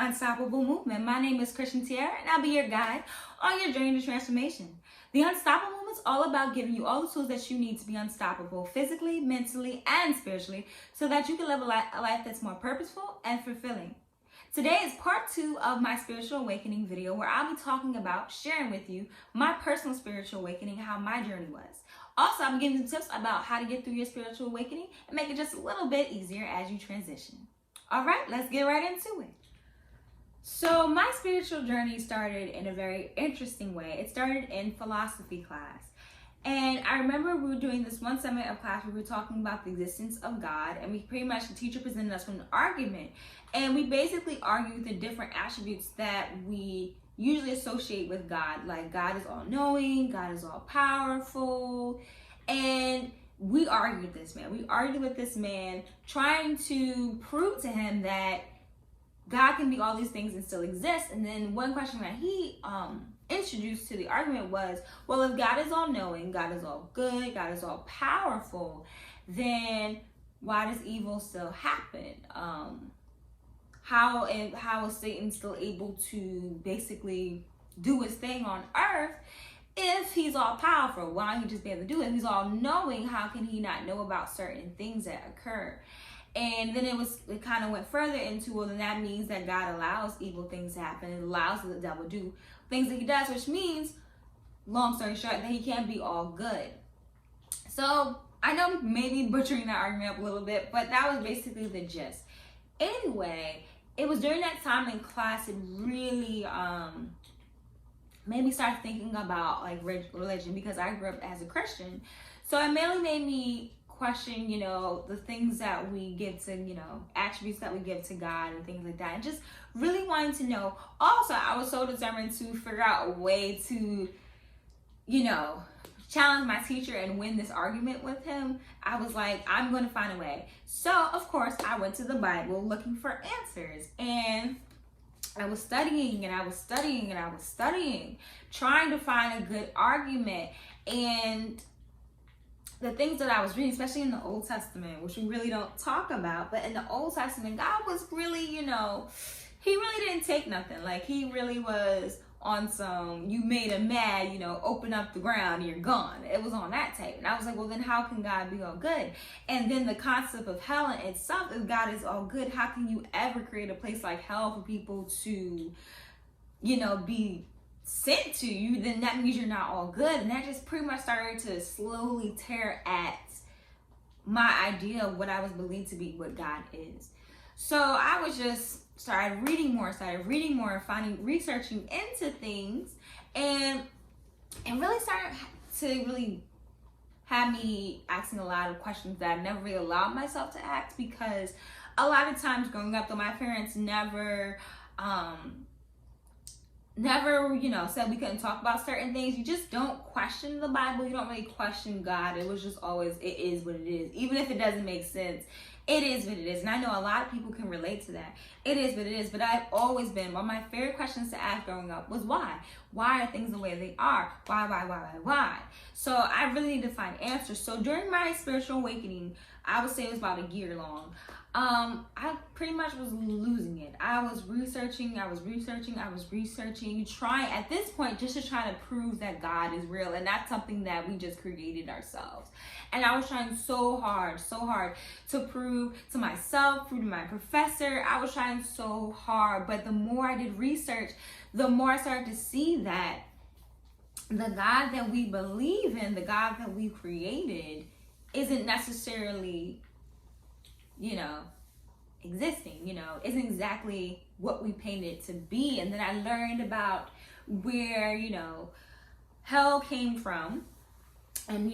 Unstoppable Movement. My name is Christian Tiara, and I'll be your guide on your journey to transformation. The Unstoppable Movement is all about giving you all the tools that you need to be unstoppable physically, mentally, and spiritually so that you can live a life that's more purposeful and fulfilling. Today is part 2 of my spiritual awakening video where I'll be talking about sharing with you my personal spiritual awakening, how my journey was. Also, I'll be giving you tips about how to get through your spiritual awakening and make it just a little bit easier as you transition. All right, let's get right into it. So my spiritual journey started in a very interesting way. It started in philosophy class. And I remember we were doing this one segment of class where we were talking about the existence of God, and the teacher presented us with an argument. And we basically argued the different attributes that we usually associate with God. Like God is all-knowing, God is all-powerful. And we argued this man. We argued with this man, trying to prove to him that God can be all these things and still exist. And then one question that he introduced to the argument was, well, if God is all-knowing, God is all good, God is all powerful, then why does evil still happen? How is Satan still able to basically do his thing on earth if he's all powerful? Why don't he just be able to do it? If he's all knowing, how can he not know about certain things that occur? And then it kind of went further into, well, then that means that God allows evil things to happen and allows the devil to do things that he does, which means, long story short, that he can't be all good. So I know maybe butchering that argument up a little bit, but that was basically the gist. Anyway, it was during that time in class it really made me start thinking about like religion, because I grew up as a Christian. So it mainly made me question, the things that we give to, attributes that we give to God and things like that, and just really wanting to know. Also, I was so determined to figure out a way to, challenge my teacher and win this argument with him. I was like, I'm going to find a way. So, of course, I went to the Bible looking for answers, and I was studying and I was studying and I was studying, trying to find a good argument. And the things that I was reading, especially in the Old Testament, which we really don't talk about, but in the Old Testament, God was really, he really didn't take nothing. Like, he really was on some, you made him mad, open up the ground, you're gone. It was on that type. And I was like, well, then how can God be all good? And then the concept of hell in itself, if God is all good, how can you ever create a place like hell for people to, be sent to you? Then that means you're not all good. And that just pretty much started to slowly tear at my idea of what I was believed to be what God is. So I was just started reading more, researching into things, and really started to really have me asking a lot of questions that I never really allowed myself to ask, because a lot of times growing up, though, my parents never said we couldn't talk about certain things. You just don't question the Bible. You don't really question God. It was just always, it is what it is. Even if it doesn't make sense, it is what it is. And I know a lot of people can relate to that. It is what it is. But I've always been, one of my favorite questions to ask growing up was why? Why are things the way they are? Why? So I really need to find answers. So during my spiritual awakening, I would say it was about a year long. I pretty much was losing it. I was researching, trying at this point just to try to prove that God is real, and that's something that we just created ourselves. And I was trying so hard to prove to myself, prove to my professor. I was trying so hard, but the more I did research, the more I started to see that the God that we believe in, the God that we created, isn't necessarily existing, isn't exactly what we painted it to be. And then I learned about where, hell came from, and,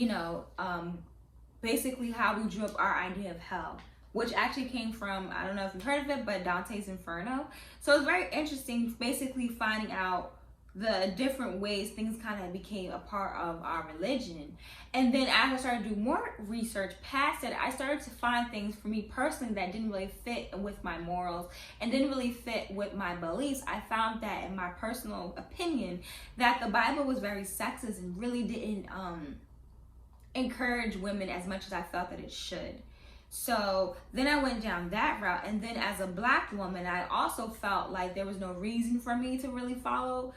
basically how we drew up our idea of hell, which actually came from, I don't know if you've heard of it, but Dante's Inferno. So it's very interesting, basically finding out the different ways things kind of became a part of our religion. And then as I started to do more research past it, I started to find things for me personally that didn't really fit with my morals and didn't really fit with my beliefs. I found that, in my personal opinion, that the Bible was very sexist and really didn't encourage women as much as I felt that it should. So then I went down that route. And then as a Black woman, I also felt like there was no reason for me to really follow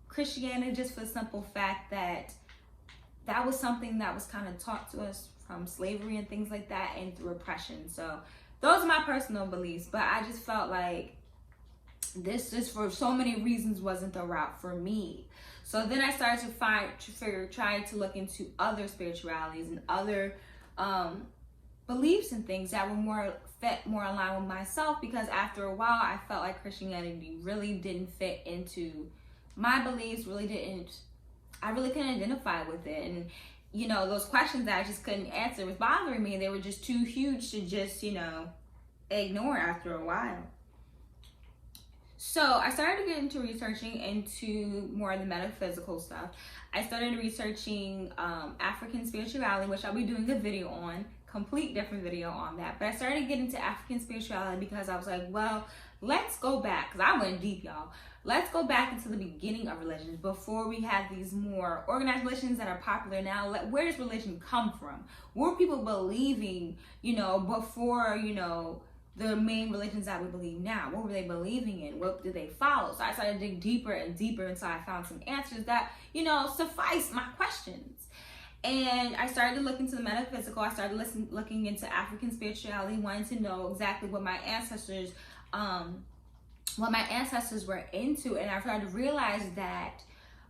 Christianity, just for the simple fact that that was something that was kind of taught to us from slavery and things like that, and through oppression. So those are my personal beliefs, but I just felt like this just for so many reasons wasn't the route for me. So then I started trying to look into other spiritualities and other beliefs and things that were more aligned with myself, because after a while I felt like Christianity really didn't fit into my beliefs, I really couldn't identify with it. And those questions that I just couldn't answer was bothering me. They were just too huge to just ignore after a while. So I started to get into researching into more of the metaphysical stuff. I started researching African spirituality, which I'll be doing a video on, complete different video on that. But I started getting into African spirituality because I was like, well, let's go back, because I went deep, y'all. Let's go back into the beginning of religions, before we had these more organized religions that are popular now. Where does religion come from? What were people believing, before, the main religions that we believe now? What were they believing in? What did they follow? So I started to dig deeper and deeper until I found some answers that, suffice my questions. And I started to look into the metaphysical. I started looking into African spirituality, wanting to know exactly what my ancestors were into. And I started to realize that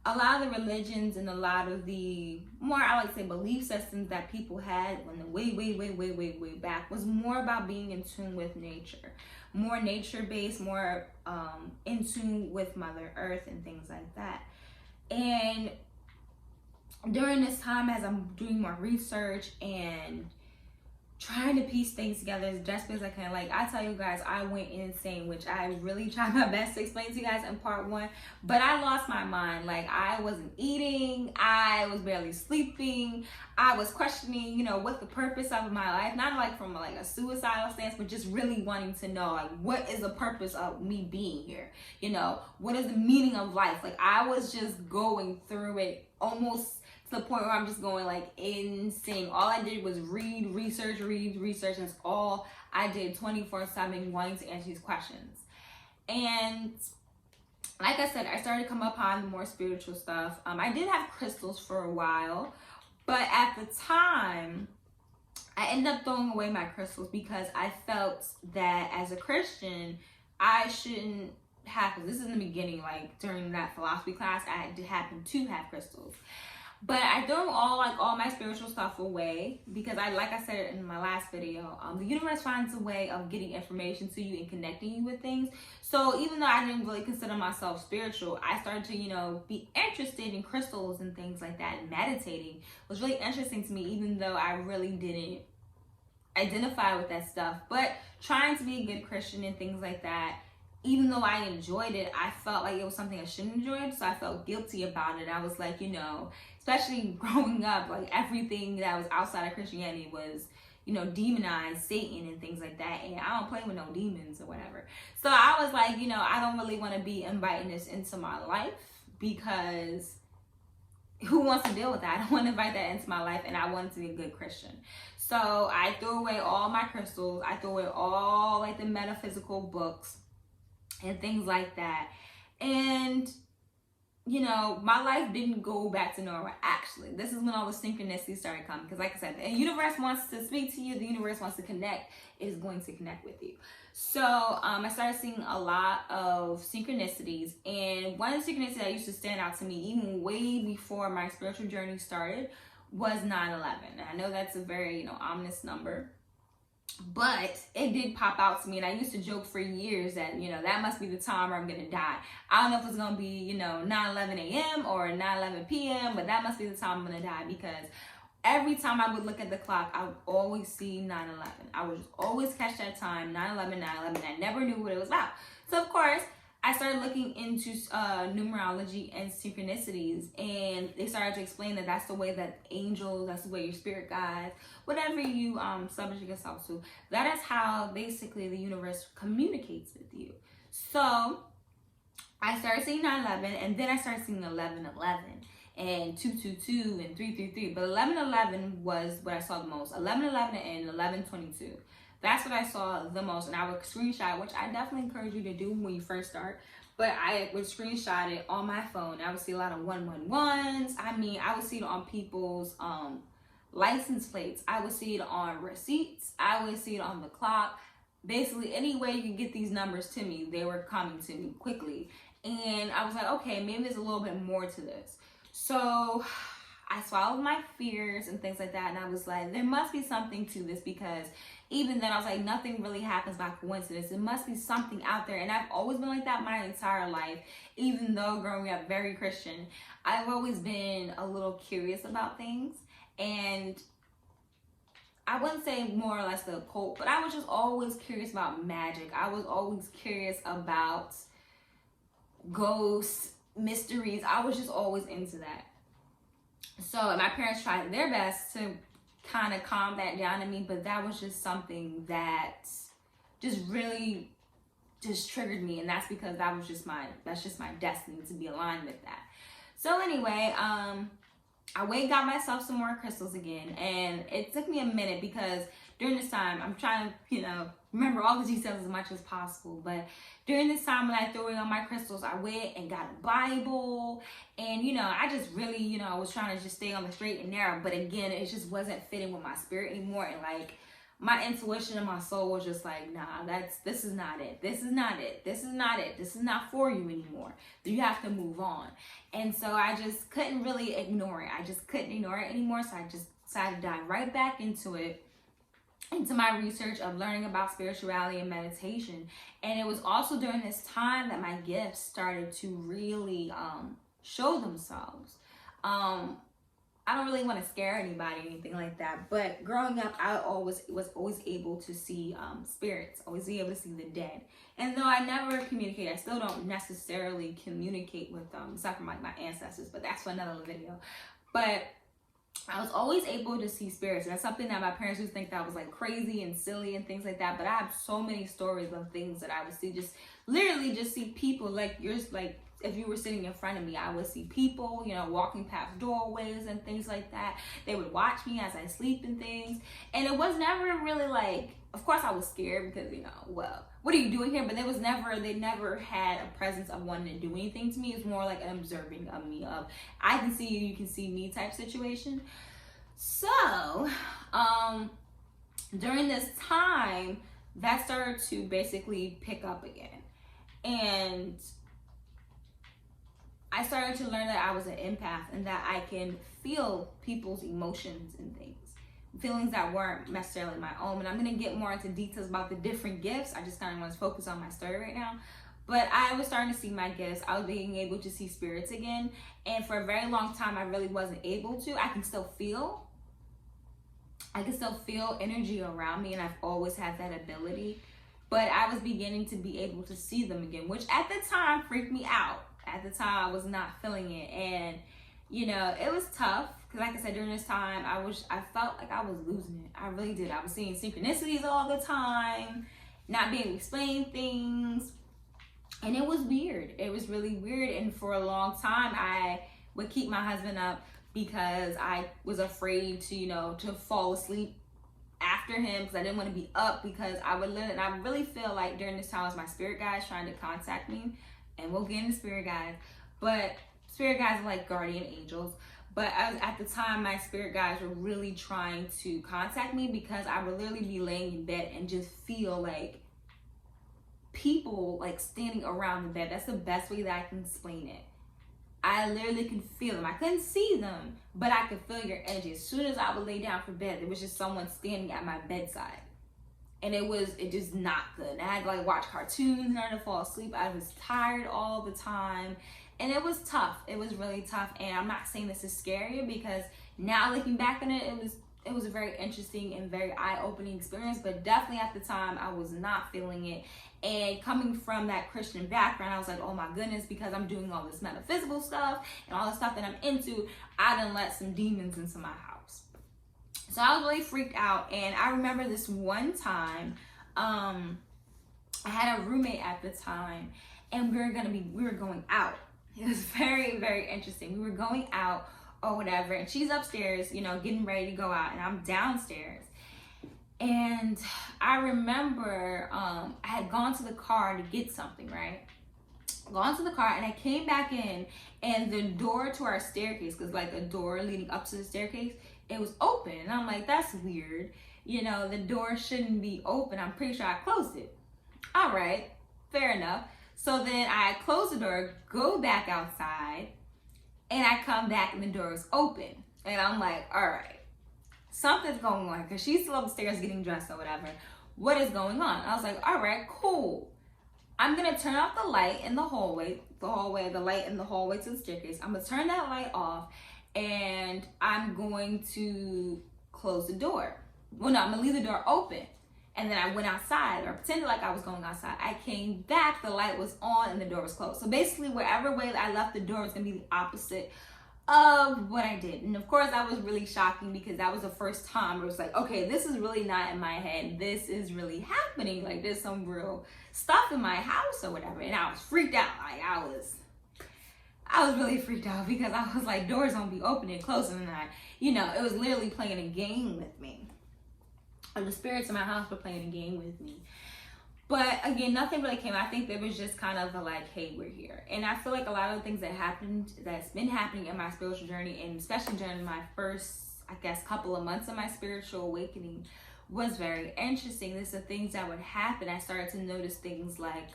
a lot of the religions and a lot of the more, I like to say, belief systems that people had when the way back was more about being in tune with nature, more nature-based, more in tune with Mother Earth and things like that. And during this time, as I'm doing more research and trying to piece things together as best as I can, like I tell you guys, I went insane, which I really tried my best to explain to you guys in part 1, but I lost my mind. Like, I wasn't eating, I was barely sleeping, I was questioning, what the purpose of my life, not like from like a suicidal stance, but just really wanting to know, like, what is the purpose of me being here? What is the meaning of life? Like, I was just going through it almost to the point where I'm just going like insane. All I did was research, and that's all I did 24/7, wanting to answer these questions. And like I said, I started to come upon more spiritual stuff. I did have crystals for a while, but at the time, I ended up throwing away my crystals because I felt that as a Christian, I shouldn't have, because this is in the beginning, like during that philosophy class, I happened to have crystals. But I threw all my spiritual stuff away because like I said in my last video, the universe finds a way of getting information to you and connecting you with things. So even though I didn't really consider myself spiritual, I started to, be interested in crystals and things like that. And meditating was really interesting to me, even though I really didn't identify with that stuff. But trying to be a good Christian and things like that, even though I enjoyed it, I felt like it was something I shouldn't enjoy, so I felt guilty about it. I was like, especially growing up, like everything that was outside of Christianity was, demonized, Satan and things like that, and I don't play with no demons or whatever. So I was like, I don't really want to be inviting this into my life, because who wants to deal with that? I don't want to invite that into my life, and I wanted to be a good Christian. So I threw away all my crystals. I threw away all like the metaphysical books and things like that. And my life didn't go back to normal. Actually, this is when all the synchronicities started coming, because like I said, the universe wants to speak to you, the universe wants to connect, it is going to connect with you. So I started seeing a lot of synchronicities, and one of the synchronicities that used to stand out to me even way before my spiritual journey started was 9/11. And I know that's a very ominous number, but it did pop out to me, and I used to joke for years that that must be the time where I'm gonna die. I don't know if it's gonna be 9/11 a.m. or 9/11 p.m., but that must be the time I'm gonna die, because every time I would look at the clock, I would always see 9/11. I would just always catch that time, 9/11, 9/11. I never knew what it was about. So of course, I started looking into numerology and synchronicities, and they started to explain that that's the way that angels, that's the way your spirit guides, whatever you subject yourself to, that is how basically the universe communicates with you. So I started seeing 9/11, and then I started seeing 11/11. and 222 and 333. But 1111 was what I saw the most. 1111 and 1122. That's what I saw the most. And I would screenshot, which I definitely encourage you to do when you first start. But I would screenshot it on my phone. I would see a lot of 111s. I mean, I would see it on people's license plates. I would see it on receipts. I would see it on the clock. Basically, any way you can get these numbers to me, they were coming to me quickly. And I was like, okay, maybe there's a little bit more to this. So I swallowed my fears and things like that. And I was like, there must be something to this, because even then I was like, nothing really happens by coincidence. There must be something out there. And I've always been like that my entire life. Even though growing up very Christian, I've always been a little curious about things. And I wouldn't say more or less the occult, but I was just always curious about magic. I was always curious about ghosts, mysteries. I was just always into that. So my parents tried their best to kind of calm that down in me, but that was just something that just really just triggered me, and that's because that's just my destiny to be aligned with that. So anyway, I went and got myself some more crystals again, and it took me a minute because during this time, I'm trying to, remember all the details as much as possible, but during this time when I threw away all my crystals, I went and got a Bible, and, I just really, was trying to just stay on the straight and narrow, but again, it just wasn't fitting with my spirit anymore, and like, my intuition and my soul was just like, nah, this is not it. This is not it. This is not it. This is not for you anymore. You have to move on. And so I just couldn't really ignore it. I just couldn't ignore it anymore. So I just decided to dive right back into it, into my research of learning about spirituality and meditation. And it was also during this time that my gifts started to really show themselves. I don't really want to scare anybody or anything like that, but growing up, I was always able to see spirits, always be able to see the dead. And though I never communicate, I still don't necessarily communicate with stuff from like my ancestors, but that's for another video. But I was always able to see spirits, and that's something that my parents used to think that was like crazy and silly and things like that. But I have so many stories of things that I would see, just literally just see people like yours, like if you were sitting in front of me, I would see people, walking past doorways and things like that. They would watch me as I sleep and things. And it was never really like, of course I was scared because, well, what are you doing here? But they never had a presence of wanting to do anything to me. It's more like an observing of me, of I can see you, you can see me type situation. So, during this time, that started to basically pick up again. And I started to learn that I was an empath and that I can feel people's emotions and things, feelings that weren't necessarily my own. And I'm going to get more into details about the different gifts. I just kind of want to focus on my story right now. But I was starting to see my gifts. I was being able to see spirits again. And for a very long time, I really wasn't able to. I can still feel energy around me, and I've always had that ability. But I was beginning to be able to see them again, which at the time freaked me out. At the time, I was not feeling it, and it was tough because, like I said, during this time, I felt like I was losing it. I really did. I was seeing synchronicities all the time, not being able to explain things, and it was weird. It was really weird, and for a long time, I would keep my husband up because I was afraid to fall asleep after him because I didn't want to be up, because I really feel like during this time was my spirit guides trying to contact me. And we'll get into spirit guides, but spirit guides are like guardian angels. But at the time, my spirit guides were really trying to contact me because I would literally be laying in bed and just feel like people like standing around the bed. That's the best way that I can explain it. I literally can feel them. I couldn't see them, but I could feel your energy. As soon as I would lay down for bed, there was just someone standing at my bedside. And it just not good. I had to like watch cartoons in order to fall asleep. I was tired all the time. And it was tough. It was really tough. And I'm not saying this is scary, because now looking back on it, it was a very interesting and very eye-opening experience. But definitely at the time, I was not feeling it. And coming from that Christian background, I was like, oh my goodness, because I'm doing all this metaphysical stuff and all the stuff that I'm into, I done let some demons into my house. So I was really freaked out. And I remember this one time, I had a roommate at the time, and we were going out. It was very, very interesting. We were going out or whatever, and she's upstairs, you know, getting ready to go out, and I'm downstairs. And I remember I had gone to the car to get something, right? Gone to the car, and I came back in, and the door to our staircase, because like a door leading up to the staircase, it was open. And I'm like, that's weird. You know, the door shouldn't be open. I'm pretty sure I closed it. All right, fair enough. So then I close the door, go back outside, and I come back and the door is open. And I'm like, all right, something's going on, because she's still upstairs getting dressed or whatever. What is going on? I was like, all right, cool. I'm gonna turn off the light in the hallway, the light in the hallway to the staircase. I'm gonna turn that light off, and I'm going to close the door. Well, no, I'm gonna leave the door open. And then I went outside, or pretended like I was going outside. I came back, the light was on, and the door was closed. So basically, wherever way I left the door was gonna be the opposite of what I did. And of course, that was really shocking, because that was the first time it was like, okay, this is really not in my head. This is really happening. Like, there's some real stuff in my house or whatever. And I was freaked out. Like, I was really freaked out, because I was like, doors don't be open and closing, and it was literally playing a game with me. And the spirits in my house were playing a game with me. But again, nothing really came. I think there was just kind of a like, hey, we're here. And I feel like a lot of the things that's been happening in my spiritual journey, and especially during my first, I guess, couple of months of my spiritual awakening, was very interesting. These are things that would happen. I started to notice things like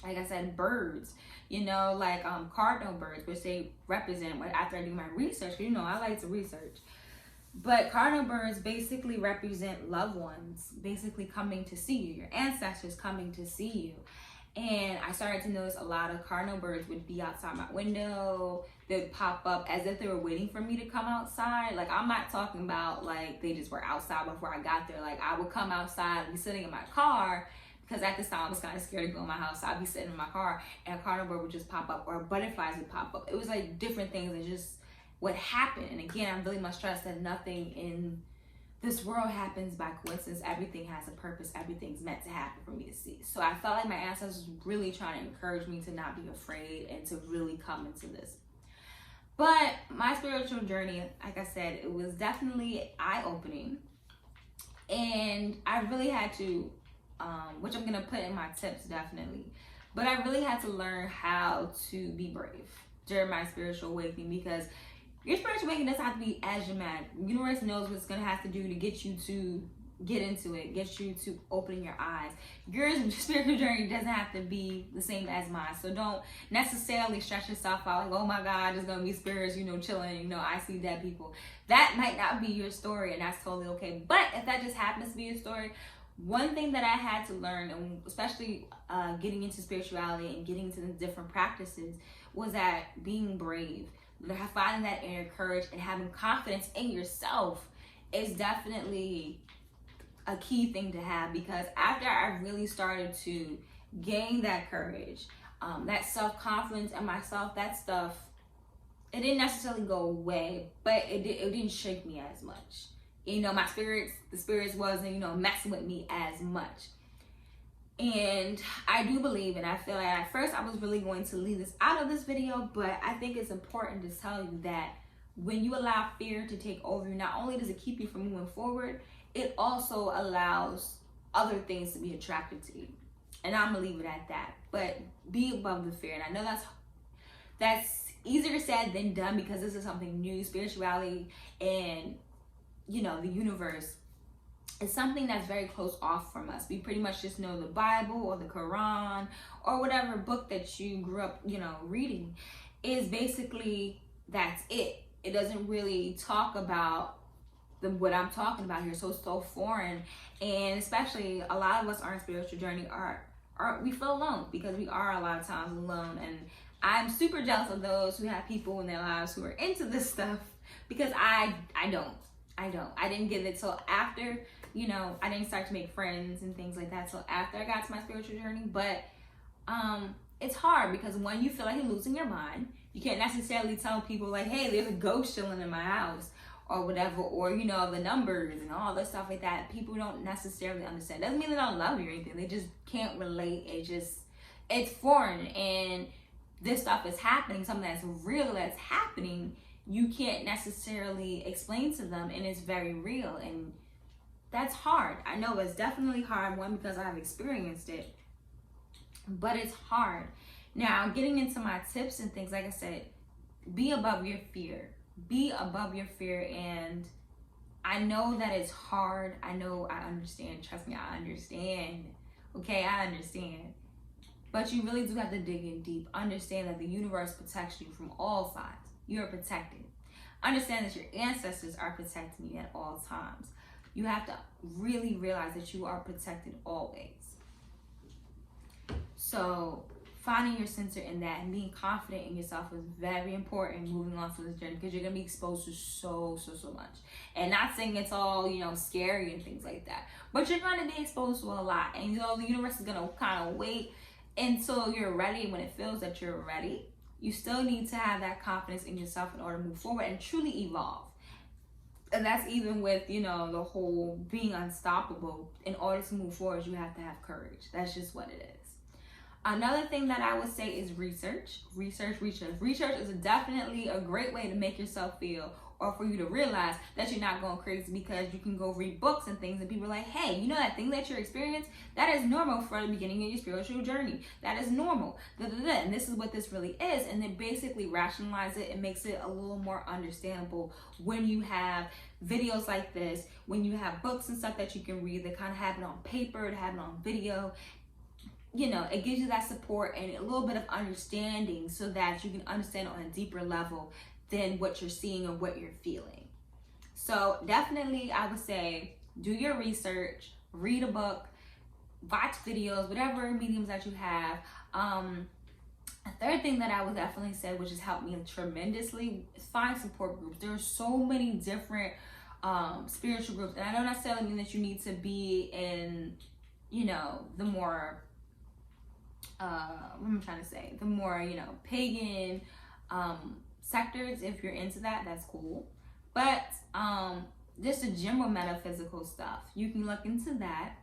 I said, birds, like cardinal birds, which they represent, after I do my research, I like to research. But cardinal birds basically represent loved ones basically coming to see you, your ancestors coming to see you. And I started to notice a lot of cardinal birds would be outside my window. They'd pop up as if they were waiting for me to come outside. Like, I'm not talking about like they just were outside before I got there. Like, I would come outside and be sitting in my car, because at this time I was kind of scared to go in my house. So I'd be sitting in my car and a cardinal bird would just pop up, or butterflies would pop up. It was like different things that just what happened. And again, I really must stress that nothing in this world happens by coincidence. Everything has a purpose. Everything's meant to happen for me to see. So I felt like my ancestors were really trying to encourage me to not be afraid and to really come into this. But my spiritual journey, like I said, it was definitely eye-opening. And I really had to, which I'm going to put in my tips definitely, but I really had to learn how to be brave during my spiritual awakening, because your spiritual awakening doesn't have to be as dramatic. The universe knows what it's going to have to do to get you to get into it, get you to open your eyes. Your spiritual journey doesn't have to be the same as mine. So don't necessarily stress yourself out like, oh my God, there's going to be spirits, chilling, I see dead people. That might not be your story, and that's totally okay. But if that just happens to be your story, one thing that I had to learn, and especially getting into spirituality and getting into the different practices, was that being brave, finding that inner courage and having confidence in yourself is definitely a key thing to have. Because after I really started to gain that courage, that self-confidence in myself, that stuff, it didn't necessarily go away, but it didn't shake me as much. The spirits wasn't, messing with me as much. And I do believe, and I feel like at first I was really going to leave this out of this video, but I think it's important to tell you that when you allow fear to take over you, not only does it keep you from moving forward, it also allows other things to be attracted to you. And I'm gonna leave it at that. But be above the fear. And I know that's easier said than done, because this is something new. Spirituality and the universe is something that's very close off from us. We pretty much just know the Bible or the Quran or whatever book that you grew up, reading, is basically, that's it. It doesn't really talk about what I'm talking about here. So it's so foreign. And especially a lot of us on our spiritual journey we feel alone, because we are a lot of times alone. And I'm super jealous of those who have people in their lives who are into this stuff, because I don't. I didn't get it till after, I didn't start to make friends and things like that till after I got to my spiritual journey. But it's hard, because when you feel like you're losing your mind, you can't necessarily tell people like, hey, there's a ghost chilling in my house or whatever, or the numbers and all this stuff like that. People don't necessarily understand. Doesn't mean they don't love you or anything. They just can't relate. It's foreign. And this stuff is happening, something that's real that's happening, you can't necessarily explain to them, and it's very real. And that's hard. I know it's definitely hard, one, because I've experienced it, but it's hard. Now, getting into my tips and things, like I said, be above your fear. Be above your fear. And I know that it's hard. I know, I understand. Trust me, I understand. Okay, I understand. But you really do have to dig in deep. Understand that the universe protects you from all sides. You are protected. Understand that your ancestors are protecting you at all times. You have to really realize that you are protected always. So finding your center in that and being confident in yourself is very important moving on to this journey, because you're going to be exposed to so much. And not saying it's all, scary and things like that, but you're going to be exposed to a lot. And the universe is going to kind of wait until you're ready. When it feels that you're ready, you still need to have that confidence in yourself in order to move forward and truly evolve. And that's even with, the whole being unstoppable. In order to move forward, you have to have courage. That's just what it is. Another thing that I would say is research. Research is definitely a great way to make yourself feel, or for you to realize that you're not going crazy, because you can go read books and things and people are like, hey, that thing that you're experiencing, that is normal for the beginning of your spiritual journey. That is normal. And this is what this really is. And then basically rationalize it and makes it a little more understandable when you have videos like this, when you have books and stuff that you can read that kind of have it on paper, to have it on video. It gives you that support and a little bit of understanding, so that you can understand on a deeper level than what you're seeing or what you're feeling. So definitely, I would say, do your research, read a book, watch videos, whatever mediums that you have. A third thing that I would definitely say, which has helped me tremendously, is find support groups. There are so many different spiritual groups, and I don't necessarily mean that you need to be in, the more what am I trying to say? The more, pagan sectors. If you're into that, that's cool. But just the general metaphysical stuff, you can look into that.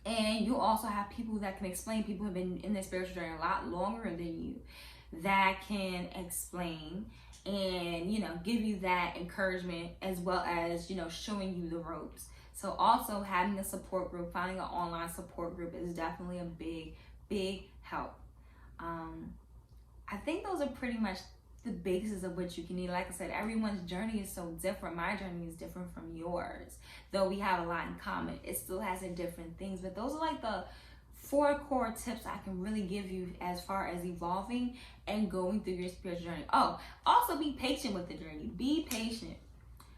And you also have people that can explain, people who have been in their spiritual journey a lot longer than you, that can explain and, give you that encouragement, as well as, showing you the ropes. So also having a support group, finding an online support group is definitely a big help. I think those are pretty much the basis of what you can need. Like I said, everyone's journey is so different. My journey is different from yours. Though we have a lot in common, it still has different things. But those are like the 4 core tips I can really give you as far as evolving and going through your spiritual journey. Oh, also be patient with the journey. Be patient.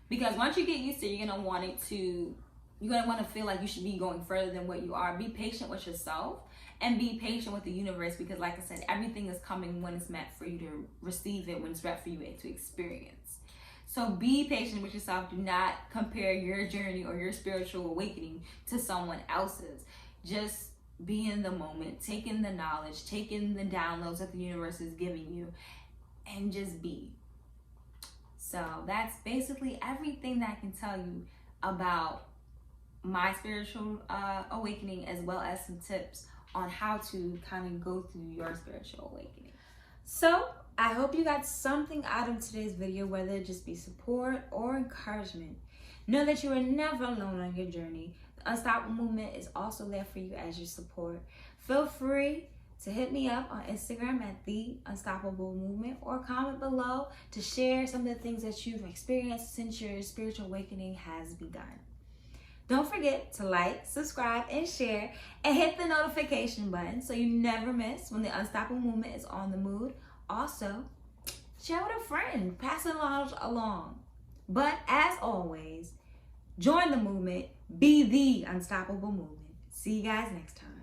Because once you get used to it, you're going to want to feel like you should be going further than what you are. Be patient with yourself. And be patient with the universe, because like I said, everything is coming when it's meant for you to receive it, when it's meant for you to experience. So be patient with yourself. Do not compare your journey or your spiritual awakening to someone else's. Just be in the moment, take in the knowledge, take in the downloads that the universe is giving you, and just be. So that's basically everything that I can tell you about my spiritual awakening, as well as some tips on how to kind of go through your spiritual awakening. So I hope you got something out of today's video, whether it just be support or encouragement. Know that you are never alone on your journey. The Unstoppable Movement is also there for you as your support. Feel free to hit me up on Instagram at The Unstoppable Movement, or comment below to share some of the things that you've experienced since your spiritual awakening has begun. Don't forget to like, subscribe, and share, and hit the notification button so you never miss when the Unstoppable Movement is on the mood. Also, share with a friend, pass the knowledge along. But as always, join the movement, be the Unstoppable Movement. See you guys next time.